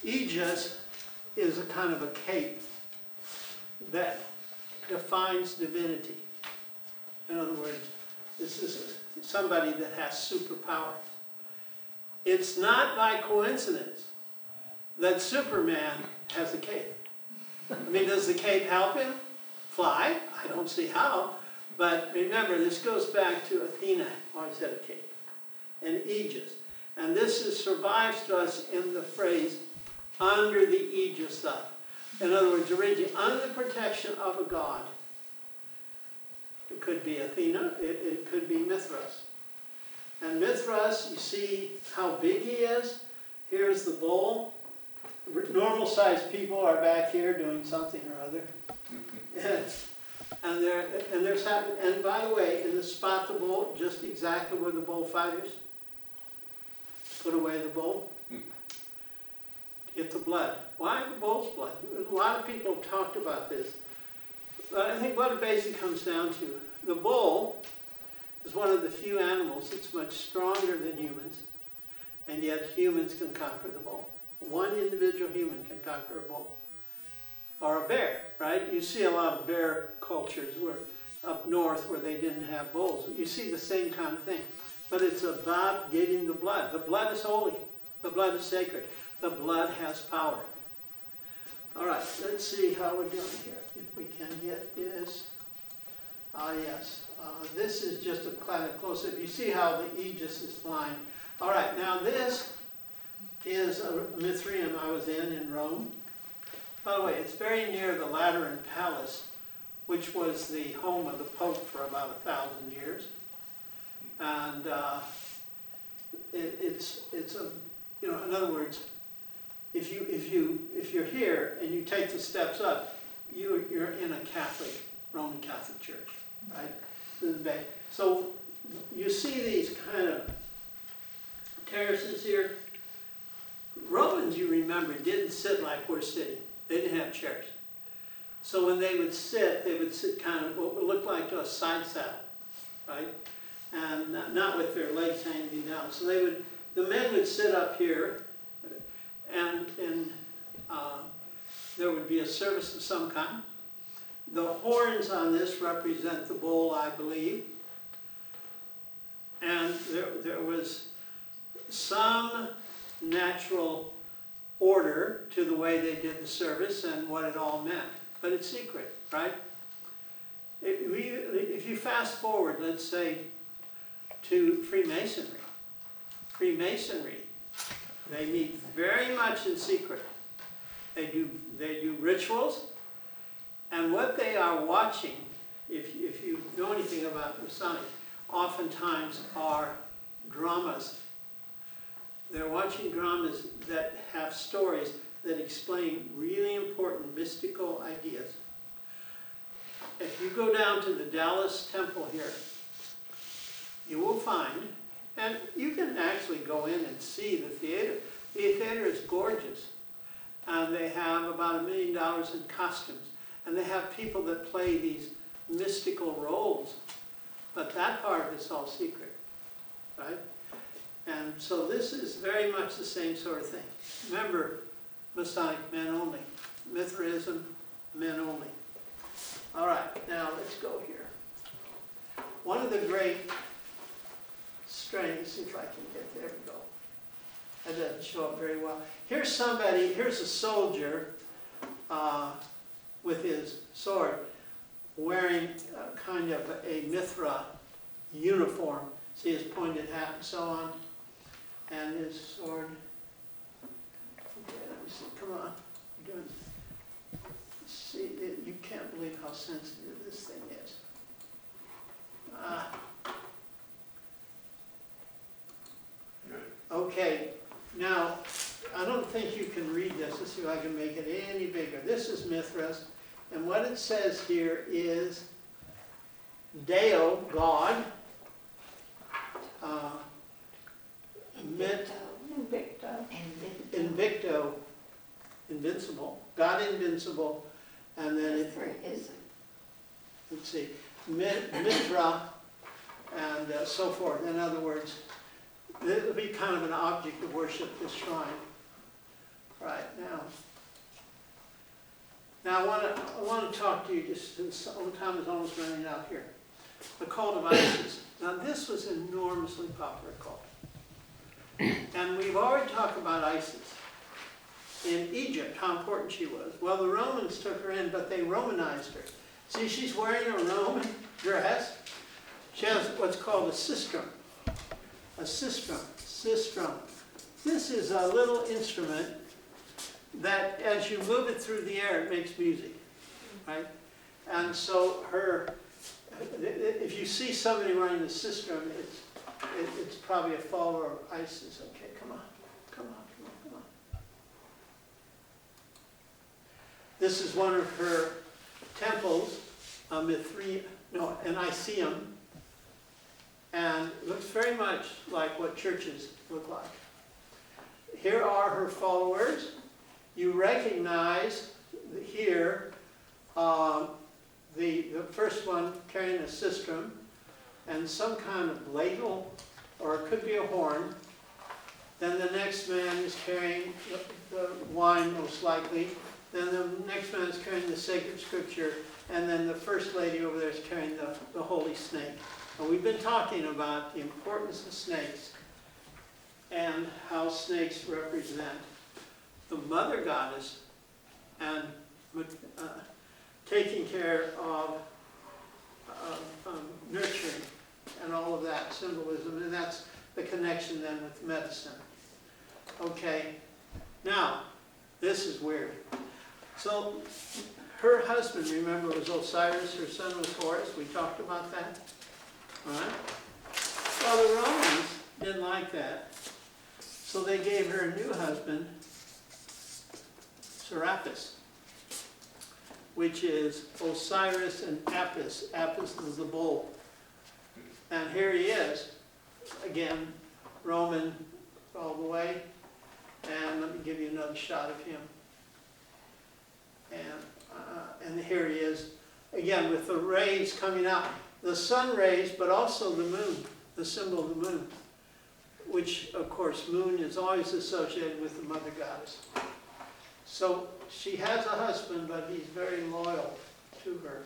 Aegis is a kind of a cape that defines divinity. In other words, this is somebody that has superpower. It's not by coincidence that Superman has a cape. I mean, does the cape help him fly? I don't see how. But remember, this goes back to Athena, always had a cape, and aegis. And this survives to us in the phrase, under the aegis of. In other words, originally, under the protection of a god. It could be Athena, it could be Mithras. And Mithras, you see how big he is? Here's the bowl. Normal-sized people are back here doing something or other. And by the way, in the spot the bowl, just exactly where the bullfighters put away the bowl, get the blood. Why the bull's blood? A lot of people have talked about this. But I think what it basically comes down to, the bull is one of the few animals that's much stronger than humans, and yet humans can conquer the bull. One individual human can conquer a bull. Or a bear, right? You see a lot of bear cultures where up north where they didn't have bulls. You see the same kind of thing. But it's about getting the blood. The blood is holy. The blood is sacred. The blood has power. All right, let's see how we're doing here. If we can get this. Yes. This is just a kind of close-up. You see how the aegis is flying. All right, now this is a Mithraeum I was in Rome. By the way, it's very near the Lateran Palace, which was the home of the Pope for about 1,000 years. And it's a, you know, in other words, if you're here and you take the steps up, you're in a Roman Catholic church, right? So you see these kind of terraces here. Romans, you remember, didn't sit like we're sitting. They didn't have chairs. So when they would sit kind of what would look like a side saddle, right? And not with their legs hanging down. So the men would sit up here, and there would be a service of some kind. The horns on this represent the bull, I believe. And there was some natural order to the way they did the service and what it all meant. But it's secret, right? If you fast forward, let's say, to Freemasonry. Freemasonry, they meet very much in secret. They do rituals, and what they are watching, if you know anything about Masonic, oftentimes are dramas. They're watching dramas that have stories that explain really important mystical ideas. if you go down to the Dallas Temple here, you will find, and you can actually go in and see the theater. The theater is gorgeous. And they have about $1 million in costumes. And they have people that play these mystical roles. But that part of it's all secret, right? And so this is very much the same sort of thing. Remember, Masonic, men only. Mithraism, men only. All right, now let's go here. One of the great strengths, if I can get there, we go. That doesn't show up very well. Here's somebody, here's a soldier with his sword wearing kind of a Mithra uniform. See his pointed hat and so on. And his sword. Okay, let me see. Come on. You're doing. See, you can't believe how sensitive this thing is. Okay. Now, I don't think you can read this. Let's see if I can make it any bigger. This is Mithras, and what it says here is Deo, God, Invicto, invincible, God invincible, and then it, let's see, Mithra, and so forth. In other words, it would be kind of an object of worship, this shrine. Right, now I want to talk to you, just since time is almost running out here. The cult of Isis. Now this was an enormously popular cult. And we've already talked about Isis in Egypt, how important she was. Well, the Romans took her in, but they Romanized her. See, she's wearing a Roman dress. She has what's called a sistrum. A sistrum. This is a little instrument that as you move it through the air, it makes music, right? And so if you see somebody wearing the sistrum, it's probably a follower of Isis. Okay, come on. This is one of her temples, an Iseum. And it looks very much like what churches look like. Here are her followers. You recognize here the first one carrying a sistrum and some kind of ladle, or it could be a horn. Then the next man is carrying the wine, most likely. Then the next man is carrying the sacred scripture. And then the first lady over there is carrying the holy snake. And we've been talking about the importance of snakes and how snakes represent the mother goddess and taking care of nurturing and all of that symbolism. And that's the connection then with medicine. Okay, now, this is weird. So, her husband, remember, was Osiris, her son was Horus. We talked about that. All right? Well, the Romans didn't like that. So they gave her a new husband, Serapis, which is Osiris and Apis. Apis is the bull. And here he is, again, Roman all the way. And let me give you another shot of him. And here he is, again, with the rays coming out. The sun rays, but also the moon, the symbol of the moon, which, of course, moon is always associated with the mother goddess. So she has a husband, but he's very loyal to her.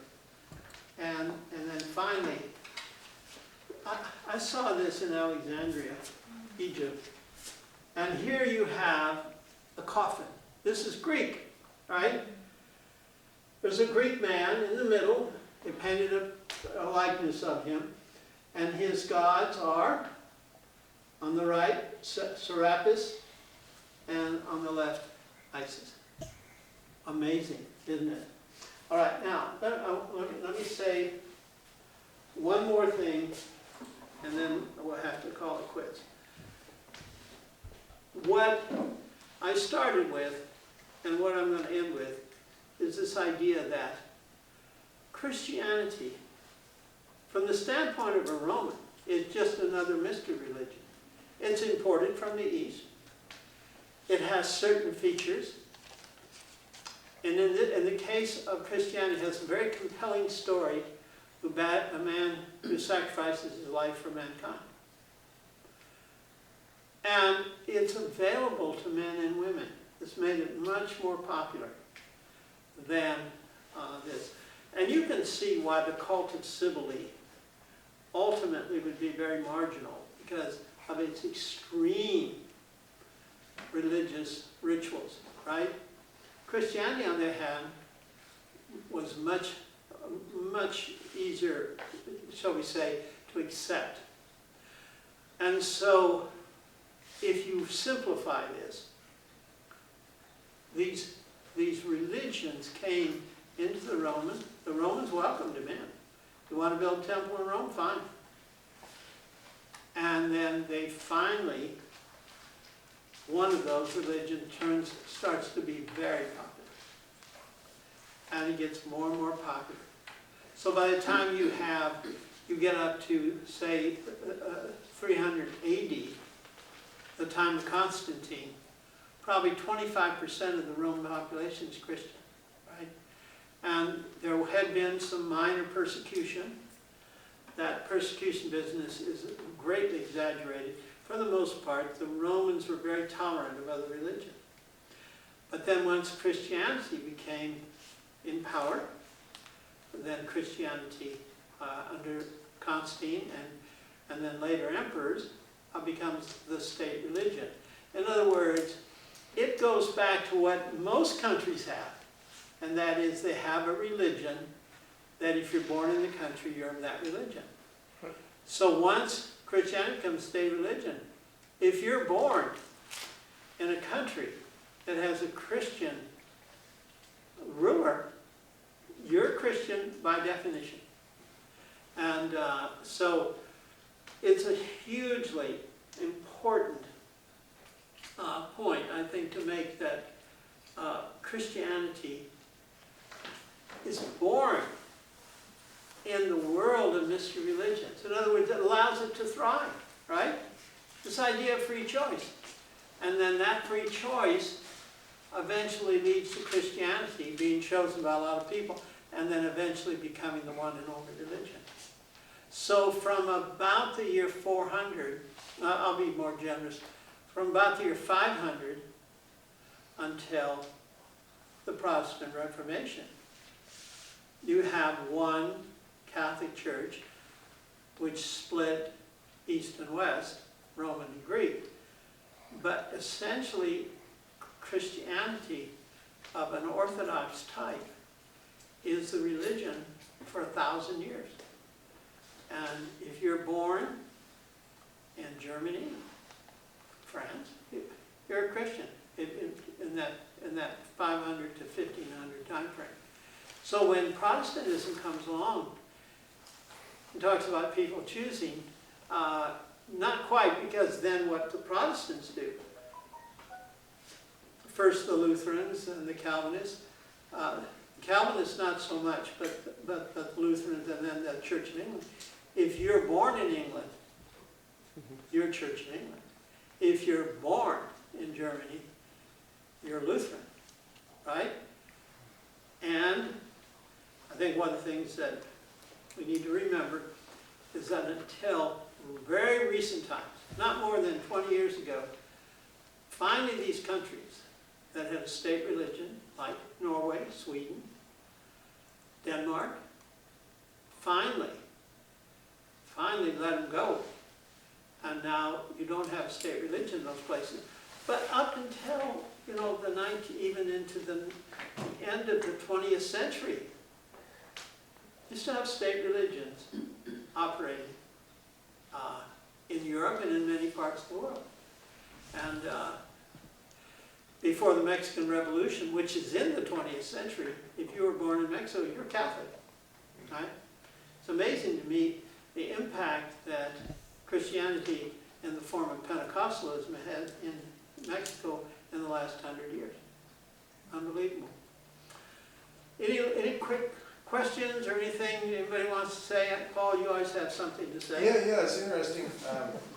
And then finally, I saw this in Alexandria, Egypt. And here you have a coffin. This is Greek, right? There's a Greek man in the middle. They painted a likeness of him. And his gods are, on the right, Serapis, and on the left, Isis. Amazing, isn't it? All right, now, let me say one more thing, and then we'll have to call it quits. What I started with, and what I'm going to end with, is this idea that Christianity, from the standpoint of a Roman, is just another mystery religion. It's imported from the East. It has certain features. And in the case of Christianity, it has a very compelling story about a man who sacrifices his life for mankind. And it's available to men and women. It's made it much more popular than this. And you can see why the cult of Cybele ultimately would be very marginal because of its extreme religious rituals, right? Christianity, on the other hand, was much easier, shall we say, to accept. And so, if you simplify this, these religions came into the Romans. The Romans welcomed them in. You want to build a temple in Rome? Fine. And then they finally, one of those religions starts to be very popular. And it gets more and more popular. So by the time you get up to, say, 300 AD, the time of Constantine, probably 25% of the Roman population is Christian, right? And there had been some minor persecution. That persecution business is greatly exaggerated. For the most part, the Romans were very tolerant of other religions. But then once Christianity became in power, then Christianity under Constantine and then later emperors becomes the state religion. In other words, it goes back to what most countries have, and that is they have a religion that if you're born in the country, you're of that religion. So once Christianity becomes state religion, if you're born in a country that has a Christian ruler, you're Christian by definition. And so it's a hugely important point, I think, to make that Christianity is born in the world of mystery religions. In other words, it allows it to thrive, right? This idea of free choice. And then that free choice eventually leads to Christianity being chosen by a lot of people and then eventually becoming the one and only religion. So from about the year 400, I'll be more generous, from about the year 500 until the Protestant Reformation, you have one Catholic Church which split East and West, Roman and Greek. But essentially, Christianity of an Orthodox type is the religion for 1,000 years. And if you're born in Germany, France, you're a Christian in that 500 to 1500 time frame. So when Protestantism comes along and talks about people choosing, not quite, because then what the Protestants do, first the Lutherans and the Calvinists, Calvinists not so much, but the Lutherans and then the Church of England. If you're born in England, you're Church of England. If you're born in Germany, you're Lutheran, right? And I think one of the things that we need to remember is that until very recent times, not more than 20 years ago, finally these countries that had a state religion, like Norway, Sweden, Denmark, finally let them go. And now you don't have state religion in those places. But up until, even into the end of the 20th century, you still have state religions operating in Europe and in many parts of the world. And before the Mexican Revolution, which is in the 20th century, if you were born in Mexico, you're Catholic, right? It's amazing to me the impact that Christianity in the form of Pentecostalism had in Mexico in the last 100 years. Unbelievable. Any quick questions or anything anybody wants to say? Paul, you always have something to say. Yeah, it's interesting.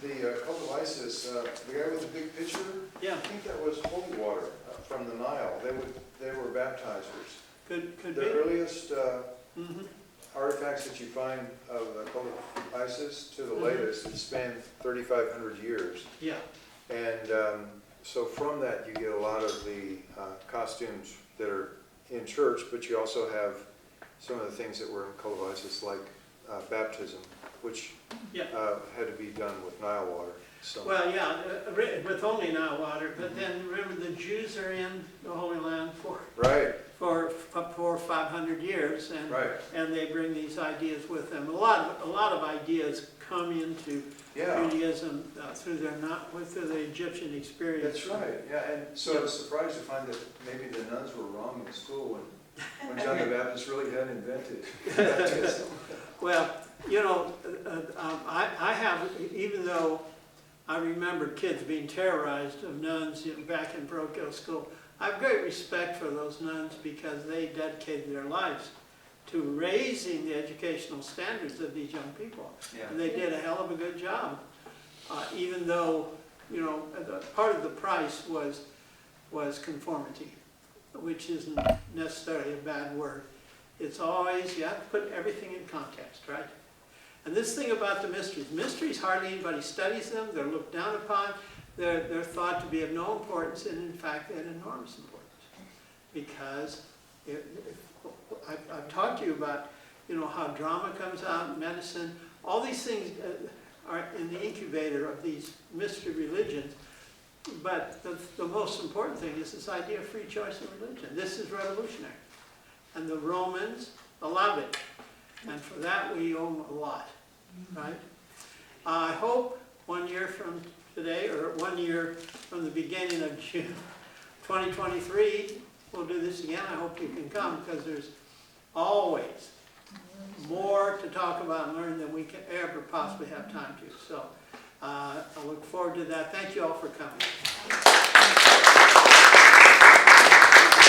The cult of Isis, the guy with the big pitcher, Yeah, I think that was holy water from the Nile. They were baptizers. could The be. earliest Mhm. artifacts that you find of the cult of Isis to the Mhm. latest, it span 3,500 years. Yeah, And so from that, you get a lot of the costumes that are in church, but you also have some of the things that were in cult of Isis, like baptism, which yeah. had to be done with Nile water. So. Well, yeah, with only Nile water, but then remember the Jews are in the Holy Land Right, for 500 years, and right. and they bring these ideas with them. A lot of ideas come into Yeah, Judaism through the Egyptian experience. that's right. Yeah, and so I was surprised to find that maybe the nuns were wrong in school when John the Baptist really had invented baptism. Well, you know, I have, even though I remember kids being terrorized of nuns back in parochial school, I have great respect for those nuns because they dedicated their lives to raising the educational standards of these young people. Yeah. And they did a hell of a good job, even though, you know, part of the price was conformity, which isn't necessarily a bad word. It's always, you have to put everything in context, right? And this thing about the mysteries, hardly anybody studies them, they're looked down upon, they're thought to be of no importance, and in fact, they're enormous importance. Because I've talked to you about, you know, how drama comes out, medicine, all these things are in the incubator of these mystery religions. But the most important thing is this idea of free choice in religion. This is revolutionary. And the Romans allowed it. And for that we owe them a lot, right? I hope 1 year from today, or 1 year from the beginning of June 2023, we'll do this again. I hope you can come, because there's always more to talk about and learn than we can ever possibly have time to. So I look forward to that. Thank you all for coming.